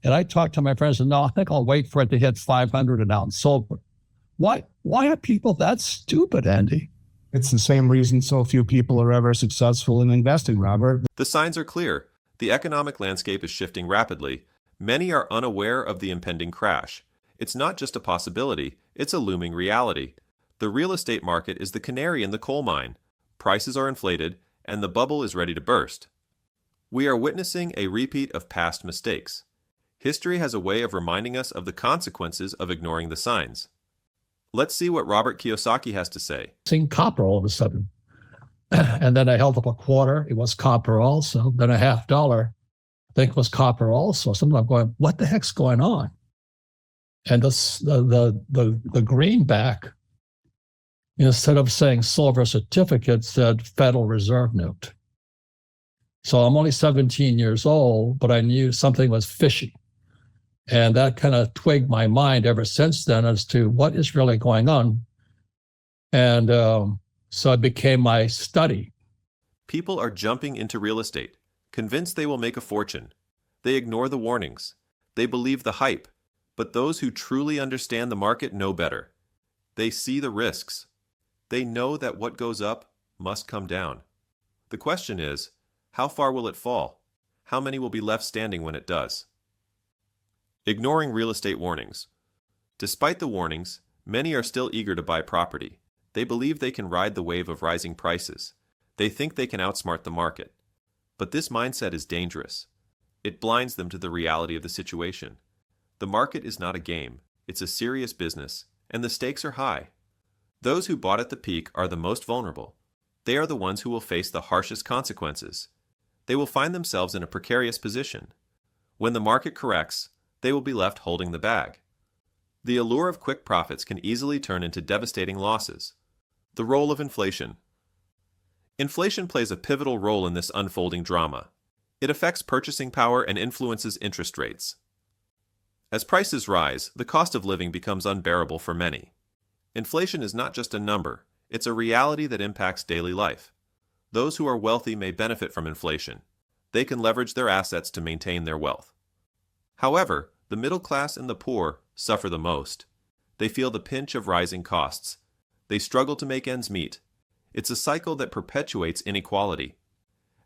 And I talked to my friends and no, I think I'll wait for it to hit 500 an ounce silver. Why are people that stupid, Andy? It's the same reason so few people are ever successful in investing, Robert. The signs are clear. The economic landscape is shifting rapidly. Many are unaware of the impending crash. It's not just a possibility, it's a looming reality. The real estate market is the canary in the coal mine. Prices are inflated, and the bubble is ready to burst. We are witnessing a repeat of past mistakes. History has a way of reminding us of the consequences of ignoring the signs. Let's see what Robert Kiyosaki has to say. Seeing copper all of a sudden. And then I held up a quarter. It was copper also. Then a $50, I think it was copper also. So I'm going, what the heck's going on? And the greenback, instead of saying silver certificate, said Federal Reserve note. So I'm only 17 years old, but I knew something was fishy. And that kind of twigged my mind ever since then as to what is really going on. And so it became my study. People are jumping into real estate, convinced they will make a fortune. They ignore the warnings. They believe the hype. But those who truly understand the market know better. They see the risks. They know that what goes up must come down. The question is, how far will it fall? How many will be left standing when it does? Ignoring real estate warnings. Despite the warnings, many are still eager to buy property. They believe they can ride the wave of rising prices. They think they can outsmart the market. But this mindset is dangerous. It blinds them to the reality of the situation. The market is not a game. It's a serious business, and the stakes are high. Those who bought at the peak are the most vulnerable. They are the ones who will face the harshest consequences. They will find themselves in a precarious position. When the market corrects, they will be left holding the bag. The allure of quick profits can easily turn into devastating losses. The role of inflation. Inflation plays a pivotal role in this unfolding drama. It affects purchasing power and influences interest rates. As prices rise, the cost of living becomes unbearable for many. Inflation is not just a number, it's a reality that impacts daily life. Those who are wealthy may benefit from inflation. They can leverage their assets to maintain their wealth. However, the middle class and the poor suffer the most. They feel the pinch of rising costs. They struggle to make ends meet. It's a cycle that perpetuates inequality.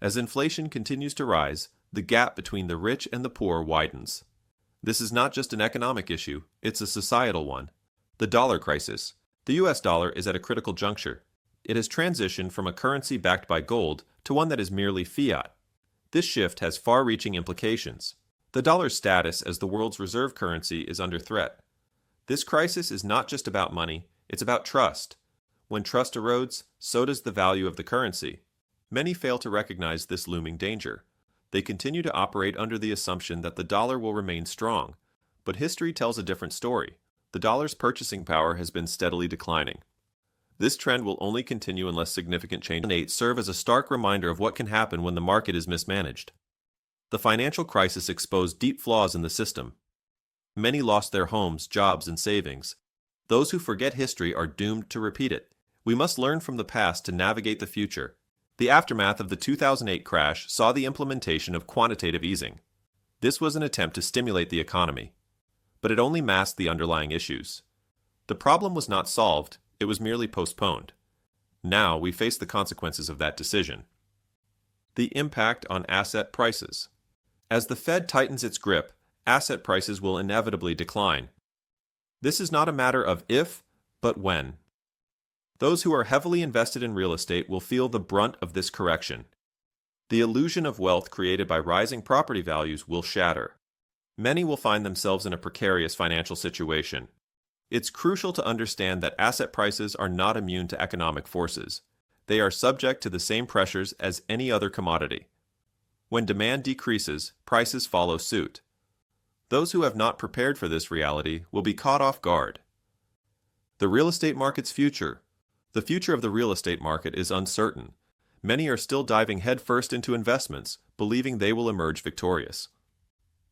As inflation continues to rise, the gap between the rich and the poor widens. This is not just an economic issue, it's a societal one. The dollar crisis. The US dollar is at a critical juncture. It has transitioned from a currency backed by gold to one that is merely fiat. This shift has far-reaching implications. The dollar's status as the world's reserve currency is under threat. This crisis is not just about money, it's about trust. When trust erodes, so does the value of the currency. Many fail to recognize this looming danger. They continue to operate under the assumption that the dollar will remain strong. But history tells a different story. The dollar's purchasing power has been steadily declining. This trend will only continue unless significant changes serve as a stark reminder of what can happen when the market is mismanaged. The financial crisis exposed deep flaws in the system. Many lost their homes, jobs, and savings. Those who forget history are doomed to repeat it. We must learn from the past to navigate the future. The aftermath of the 2008 crash saw the implementation of quantitative easing. This was an attempt to stimulate the economy, but it only masked the underlying issues. The problem was not solved, it was merely postponed. Now we face the consequences of that decision. The impact on asset prices. As the Fed tightens its grip, asset prices will inevitably decline. This is not a matter of if, but when. Those who are heavily invested in real estate will feel the brunt of this correction. The illusion of wealth created by rising property values will shatter. Many will find themselves in a precarious financial situation. It's crucial to understand that asset prices are not immune to economic forces. They are subject to the same pressures as any other commodity. When demand decreases, prices follow suit. Those who have not prepared for this reality will be caught off guard. The real estate market's future. The future of the real estate market is uncertain. Many are still diving headfirst into investments, believing they will emerge victorious.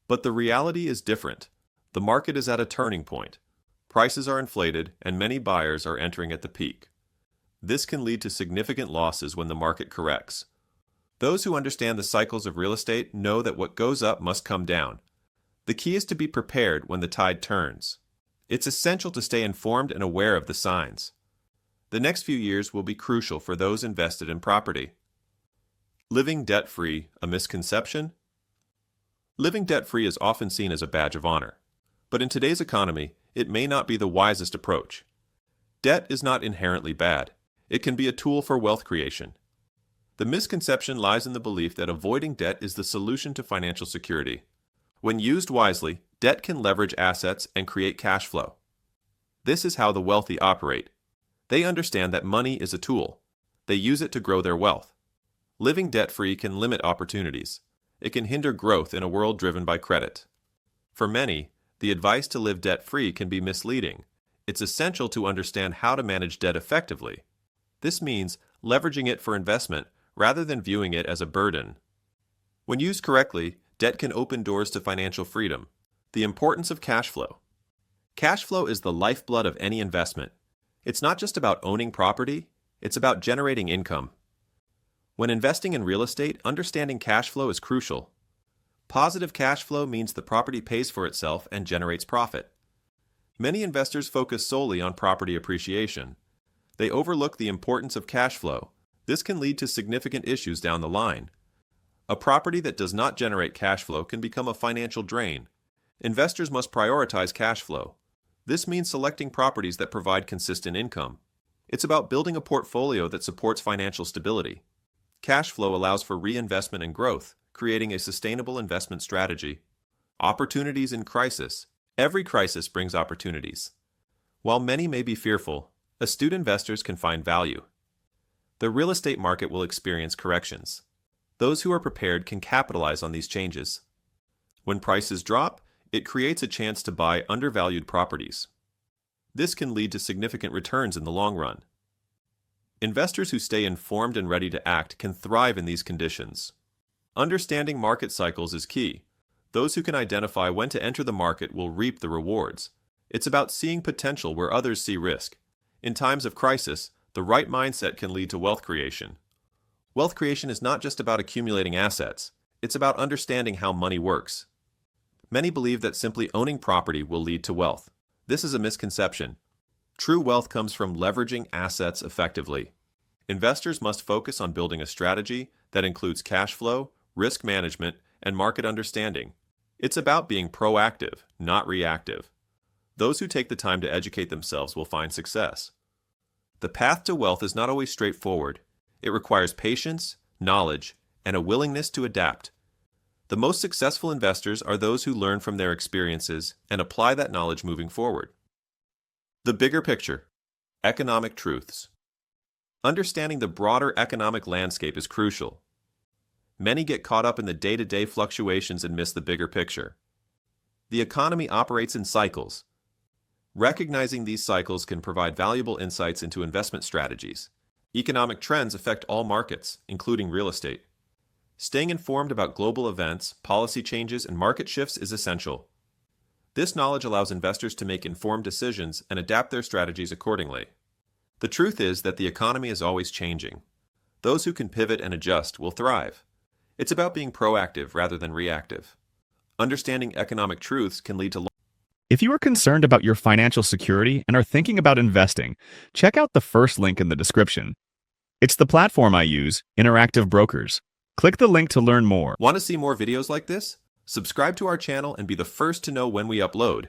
But the reality is different. The market is at a turning point. Prices are inflated, and many buyers are entering at the peak. This can lead to significant losses when the market corrects. Those who understand the cycles of real estate know that what goes up must come down. The key is to be prepared when the tide turns. It's essential to stay informed and aware of the signs. The next few years will be crucial for those invested in property. Living debt-free, a misconception? Living debt-free is often seen as a badge of honor. But in today's economy, it may not be the wisest approach. Debt is not inherently bad. It can be a tool for wealth creation. The misconception lies in the belief that avoiding debt is the solution to financial security. When used wisely, debt can leverage assets and create cash flow. This is how the wealthy operate. They understand that money is a tool. They use it to grow their wealth. Living debt-free can limit opportunities. It can hinder growth in a world driven by credit. For many, the advice to live debt-free can be misleading. It's essential to understand how to manage debt effectively. This means leveraging it for investment rather than viewing it as a burden. When used correctly, debt can open doors to financial freedom. The importance of cash flow. Cash flow is the lifeblood of any investment. It's not just about owning property, it's about generating income. When investing in real estate, understanding cash flow is crucial. Positive cash flow means the property pays for itself and generates profit. Many investors focus solely on property appreciation. They overlook the importance of cash flow. This can lead to significant issues down the line. A property that does not generate cash flow can become a financial drain. Investors must prioritize cash flow. This means selecting properties that provide consistent income. It's about building a portfolio that supports financial stability. Cash flow allows for reinvestment and growth, creating a sustainable investment strategy. Opportunities in crisis. Every crisis brings opportunities. While many may be fearful, astute investors can find value. The real estate market will experience corrections. Those who are prepared can capitalize on these changes. When prices drop, it creates a chance to buy undervalued properties. This can lead to significant returns in the long run. Investors who stay informed and ready to act can thrive in these conditions. Understanding market cycles is key. Those who can identify when to enter the market will reap the rewards. It's about seeing potential where others see risk. In times of crisis, the right mindset can lead to wealth creation. Wealth creation is not just about accumulating assets. It's about understanding how money works. Many believe that simply owning property will lead to wealth. This is a misconception. True wealth comes from leveraging assets effectively. Investors must focus on building a strategy that includes cash flow, risk management, and market understanding. It's about being proactive, not reactive. Those who take the time to educate themselves will find success. The path to wealth is not always straightforward. It requires patience, knowledge, and a willingness to adapt. The most successful investors are those who learn from their experiences and apply that knowledge moving forward. The bigger picture. Economic truths. Understanding the broader economic landscape is crucial. Many get caught up in the day-to-day fluctuations and miss the bigger picture. The economy operates in cycles. Recognizing these cycles can provide valuable insights into investment strategies. Economic trends affect all markets, including real estate. Staying informed about global events, policy changes, and market shifts is essential. This knowledge allows investors to make informed decisions and adapt their strategies accordingly. The truth is that the economy is always changing. Those who can pivot and adjust will thrive. It's about being proactive rather than reactive. Understanding economic truths can lead to. If you are concerned about your financial security and are thinking about investing, check out the first link in the description. It's the platform I use, Interactive Brokers. Click the link to learn more. Want to see more videos like this? Subscribe to our channel and be the first to know when we upload.